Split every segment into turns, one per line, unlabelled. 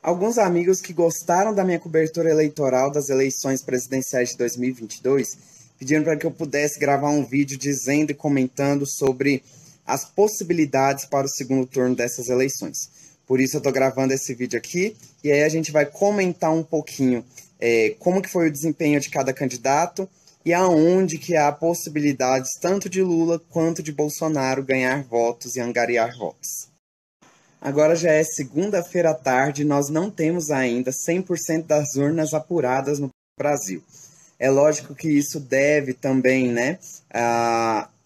Alguns amigos que gostaram da minha cobertura eleitoral das eleições presidenciais de 2022 pediram para que eu pudesse gravar um vídeo dizendo e comentando sobre as possibilidades para o segundo turno dessas eleições. Por isso eu estou gravando esse vídeo aqui e aí a gente vai comentar um pouquinho como que foi o desempenho de cada candidato e aonde que há possibilidades tanto de Lula quanto de Bolsonaro ganhar votos e angariar votos. Agora já é segunda-feira à tarde e nós não temos ainda 100% das urnas apuradas no Brasil. É lógico que isso deve também,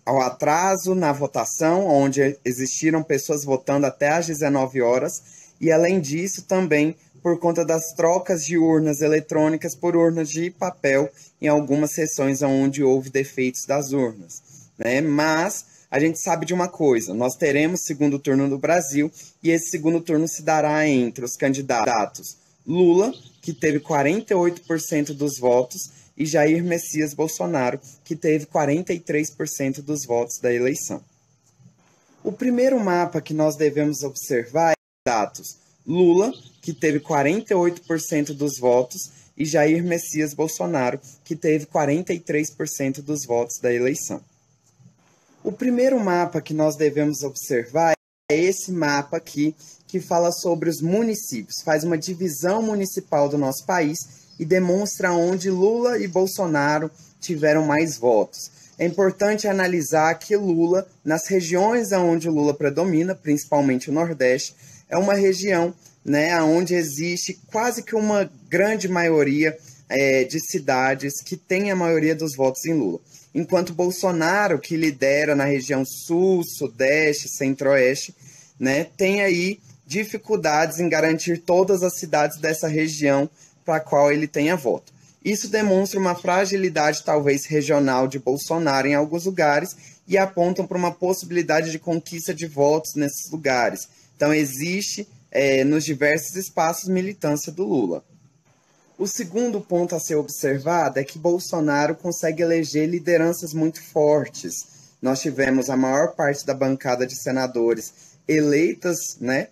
ao atraso na votação, onde existiram pessoas votando até às 19 horas, e além disso também por conta das trocas de urnas eletrônicas por urnas de papel em algumas sessões onde houve defeitos das urnas, né? Mas a gente sabe de uma coisa, nós teremos segundo turno no Brasil e esse segundo turno se dará entre os candidatos Lula, que teve 48% dos votos, e Jair Messias Bolsonaro, que teve 43% dos votos da eleição. O primeiro mapa que nós devemos observar é candidatos Lula, que teve 48% dos votos, e Jair Messias Bolsonaro, que teve 43% dos votos da eleição. O primeiro mapa que nós devemos observar é esse mapa aqui, que fala sobre os municípios, faz uma divisão municipal do nosso país e demonstra onde Lula e Bolsonaro tiveram mais votos. É importante analisar que Lula, nas regiões onde Lula predomina, principalmente o Nordeste, é uma região onde existe quase que uma grande maioria de cidades que tem a maioria dos votos em Lula. Enquanto Bolsonaro, que lidera na região Sul, Sudeste, Centro-Oeste, tem aí dificuldades em garantir todas as cidades dessa região para a qual ele tenha voto. Isso demonstra uma fragilidade talvez regional de Bolsonaro em alguns lugares e apontam para uma possibilidade de conquista de votos nesses lugares. Então existe nos diversos espaços militância do Lula. O segundo ponto a ser observado é que Bolsonaro consegue eleger lideranças muito fortes. Nós tivemos a maior parte da bancada de senadores eleitas,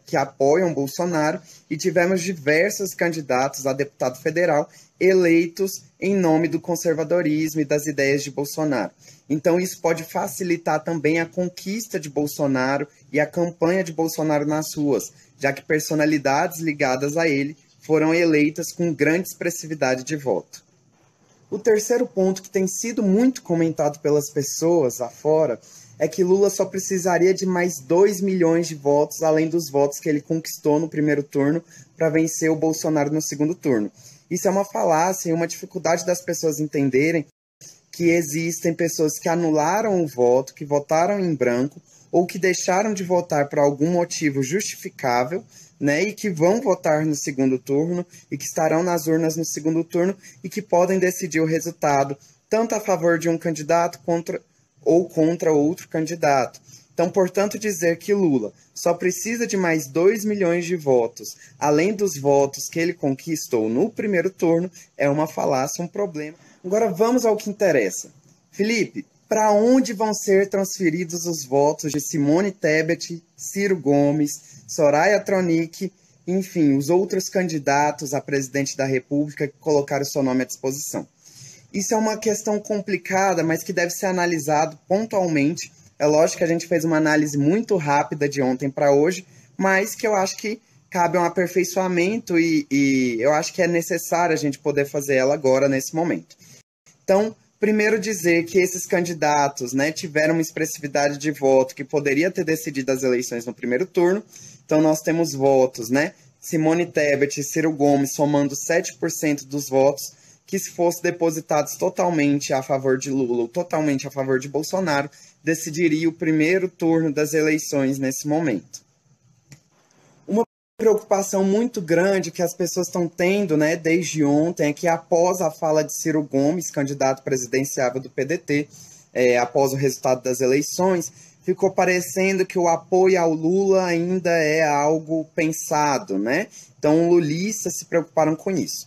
que apoiam Bolsonaro, e tivemos diversos candidatos a deputado federal eleitos em nome do conservadorismo e das ideias de Bolsonaro. Então isso pode facilitar também a conquista de Bolsonaro e a campanha de Bolsonaro nas ruas, já que personalidades ligadas a ele foram eleitas com grande expressividade de voto. O terceiro ponto que tem sido muito comentado pelas pessoas afora é que Lula só precisaria de mais 2 milhões de votos, além dos votos que ele conquistou no primeiro turno, para vencer o Bolsonaro no segundo turno. Isso é uma falácia e uma dificuldade das pessoas entenderem que existem pessoas que anularam o voto, que votaram em branco, ou que deixaram de votar por algum motivo justificável, e que vão votar no segundo turno, e que estarão nas urnas no segundo turno, e que podem decidir o resultado, tanto a favor de um candidato ou contra outro candidato. Então, portanto, dizer que Lula só precisa de mais 2 milhões de votos, além dos votos que ele conquistou no primeiro turno, é uma falácia, um problema. Agora vamos ao que interessa. Felipe, para onde vão ser transferidos os votos de Simone Tebet, Ciro Gomes, Soraya Tronic, enfim, os outros candidatos a presidente da República que colocaram seu nome à disposição? Isso é uma questão complicada, mas que deve ser analisado pontualmente. É lógico que a gente fez uma análise muito rápida de ontem para hoje, mas que eu acho que cabe um aperfeiçoamento e eu acho que é necessário a gente poder fazer ela agora, nesse momento. Então, primeiro dizer que esses candidatos tiveram uma expressividade de voto que poderia ter decidido as eleições no primeiro turno. Então nós temos votos, Simone Tebet e Ciro Gomes somando 7% dos votos, que se fossem depositados totalmente a favor de Lula ou totalmente a favor de Bolsonaro, decidiria o primeiro turno das eleições nesse momento. Uma preocupação muito grande que as pessoas estão tendo desde ontem é que após a fala de Ciro Gomes, candidato presidenciável do PDT, após o resultado das eleições, ficou parecendo que o apoio ao Lula ainda é algo pensado, Então, lulistas se preocuparam com isso.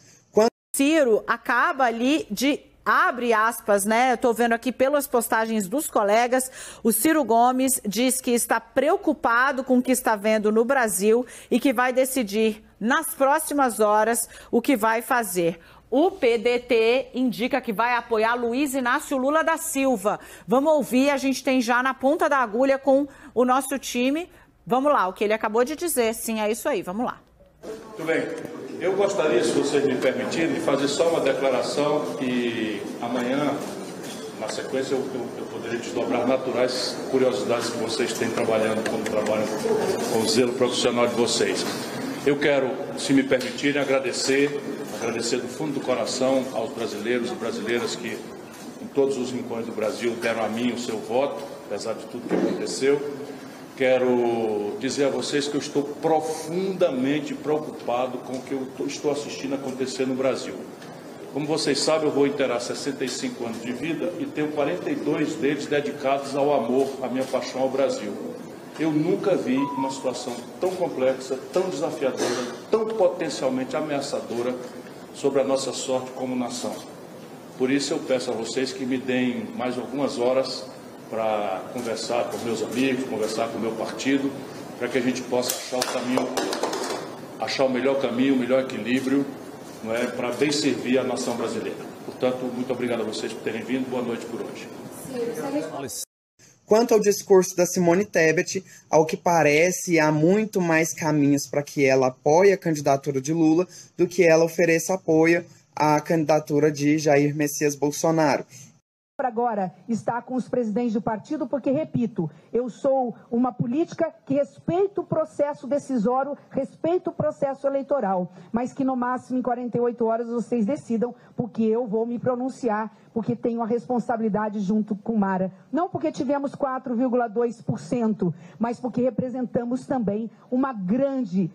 Ciro acaba ali de, abre aspas, eu tô vendo aqui pelas postagens dos colegas, o Ciro Gomes diz que está preocupado com o que está vendo no Brasil e que vai decidir nas próximas horas o que vai fazer. O PDT indica que vai apoiar Luiz Inácio Lula da Silva. Vamos ouvir, a gente tem já na ponta da agulha com o nosso time. Vamos lá, o que ele acabou de dizer. Sim, é isso aí, vamos lá.
Muito bem. Eu gostaria, se vocês me permitirem, de fazer só uma declaração e amanhã, na sequência, eu poderia desdobrar naturais curiosidades que vocês têm trabalhando quando trabalham com o zelo profissional de vocês. Eu quero, se me permitirem, agradecer do fundo do coração aos brasileiros e brasileiras que, em todos os rincões do Brasil, deram a mim o seu voto, apesar de tudo que aconteceu. Quero dizer a vocês que eu estou profundamente preocupado com o que eu estou assistindo acontecer no Brasil. Como vocês sabem, eu vou inteirar 65 anos de vida e tenho 42 deles dedicados ao amor, à minha paixão ao Brasil. Eu nunca vi uma situação tão complexa, tão desafiadora, tão potencialmente ameaçadora sobre a nossa sorte como nação. Por isso eu peço a vocês que me deem mais algumas horas para conversar com meus amigos, conversar com o meu partido, para que a gente possa achar o melhor caminho, o melhor equilíbrio, não é, para bem servir a nação brasileira. Portanto, muito obrigado a vocês por terem vindo. Boa noite por hoje.
Quanto ao discurso da Simone Tebet, ao que parece, há muito mais caminhos para que ela apoie a candidatura de Lula do que ela ofereça apoio à candidatura de Jair Messias Bolsonaro.
Agora está com os presidentes do partido, porque, repito, eu sou uma política que respeita o processo decisório, respeita o processo eleitoral, mas que no máximo em 48 horas vocês decidam, porque eu vou me pronunciar, porque tenho a responsabilidade junto com Mara. Não porque tivemos 4,2%, mas porque representamos também uma grande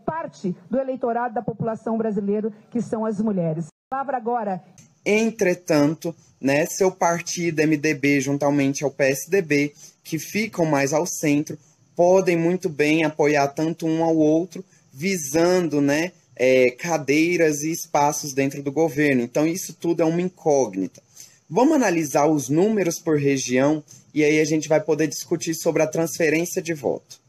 parte do eleitorado da população brasileira, que são as mulheres. A palavra agora.
Entretanto, né, seu partido MDB, juntamente ao PSDB, que ficam mais ao centro, podem muito bem apoiar tanto um ao outro, visando, né, cadeiras e espaços dentro do governo. Então, isso tudo é uma incógnita. Vamos analisar os números por região e aí a gente vai poder discutir sobre a transferência de voto.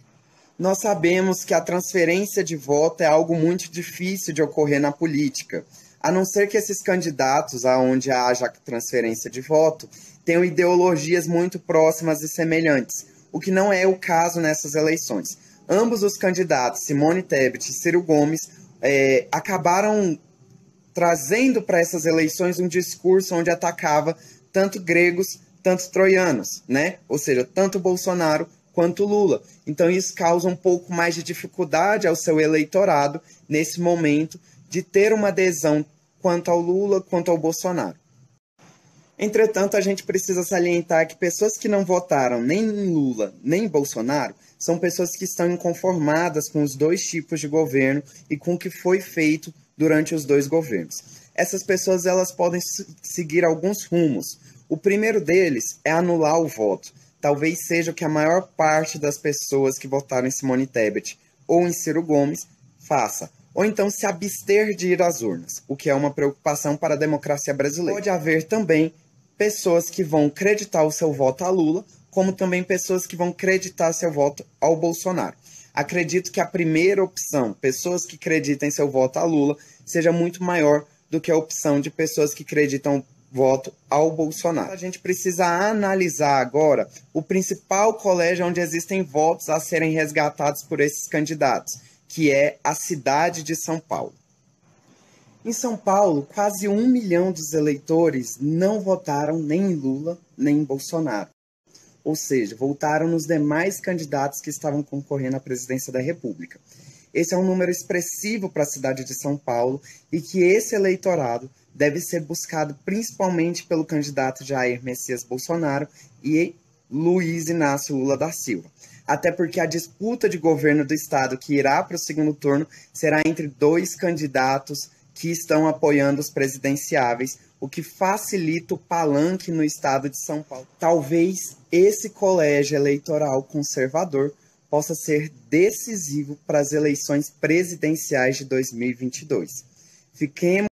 Nós sabemos que a transferência de voto é algo muito difícil de ocorrer na política, a não ser que esses candidatos, aonde haja transferência de voto, tenham ideologias muito próximas e semelhantes, o que não é o caso nessas eleições. Ambos os candidatos, Simone Tebet e Ciro Gomes, acabaram trazendo para essas eleições um discurso onde atacava tanto gregos, tanto troianos, né? Ou seja, tanto Bolsonaro quanto Lula. Então isso causa um pouco mais de dificuldade ao seu eleitorado, nesse momento, de ter uma adesão quanto ao Lula, quanto ao Bolsonaro. Entretanto, a gente precisa salientar que pessoas que não votaram nem em Lula, nem em Bolsonaro, são pessoas que estão inconformadas com os dois tipos de governo e com o que foi feito durante os dois governos. Essas pessoas elas podem seguir alguns rumos. O primeiro deles é anular o voto. Talvez seja o que a maior parte das pessoas que votaram em Simone Tebet ou em Ciro Gomes faça. Ou então se abster de ir às urnas, o que é uma preocupação para a democracia brasileira. Pode haver também pessoas que vão creditar o seu voto a Lula, como também pessoas que vão creditar seu voto ao Bolsonaro. Acredito que a primeira opção, pessoas que acreditem seu voto a Lula, seja muito maior do que a opção de pessoas que acreditam voto ao Bolsonaro. A gente precisa analisar agora o principal colégio onde existem votos a serem resgatados por esses candidatos, que é a cidade de São Paulo. Em São Paulo, quase 1 milhão dos eleitores não votaram nem em Lula, nem em Bolsonaro. Ou seja, votaram nos demais candidatos que estavam concorrendo à presidência da República. Esse é um número expressivo para a cidade de São Paulo e que esse eleitorado deve ser buscado principalmente pelo candidato Jair Messias Bolsonaro e Luiz Inácio Lula da Silva. Até porque a disputa de governo do estado que irá para o segundo turno será entre dois candidatos que estão apoiando os presidenciáveis, o que facilita o palanque no estado de São Paulo. Talvez esse colégio eleitoral conservador possa ser decisivo para as eleições presidenciais de 2022. Fiquemos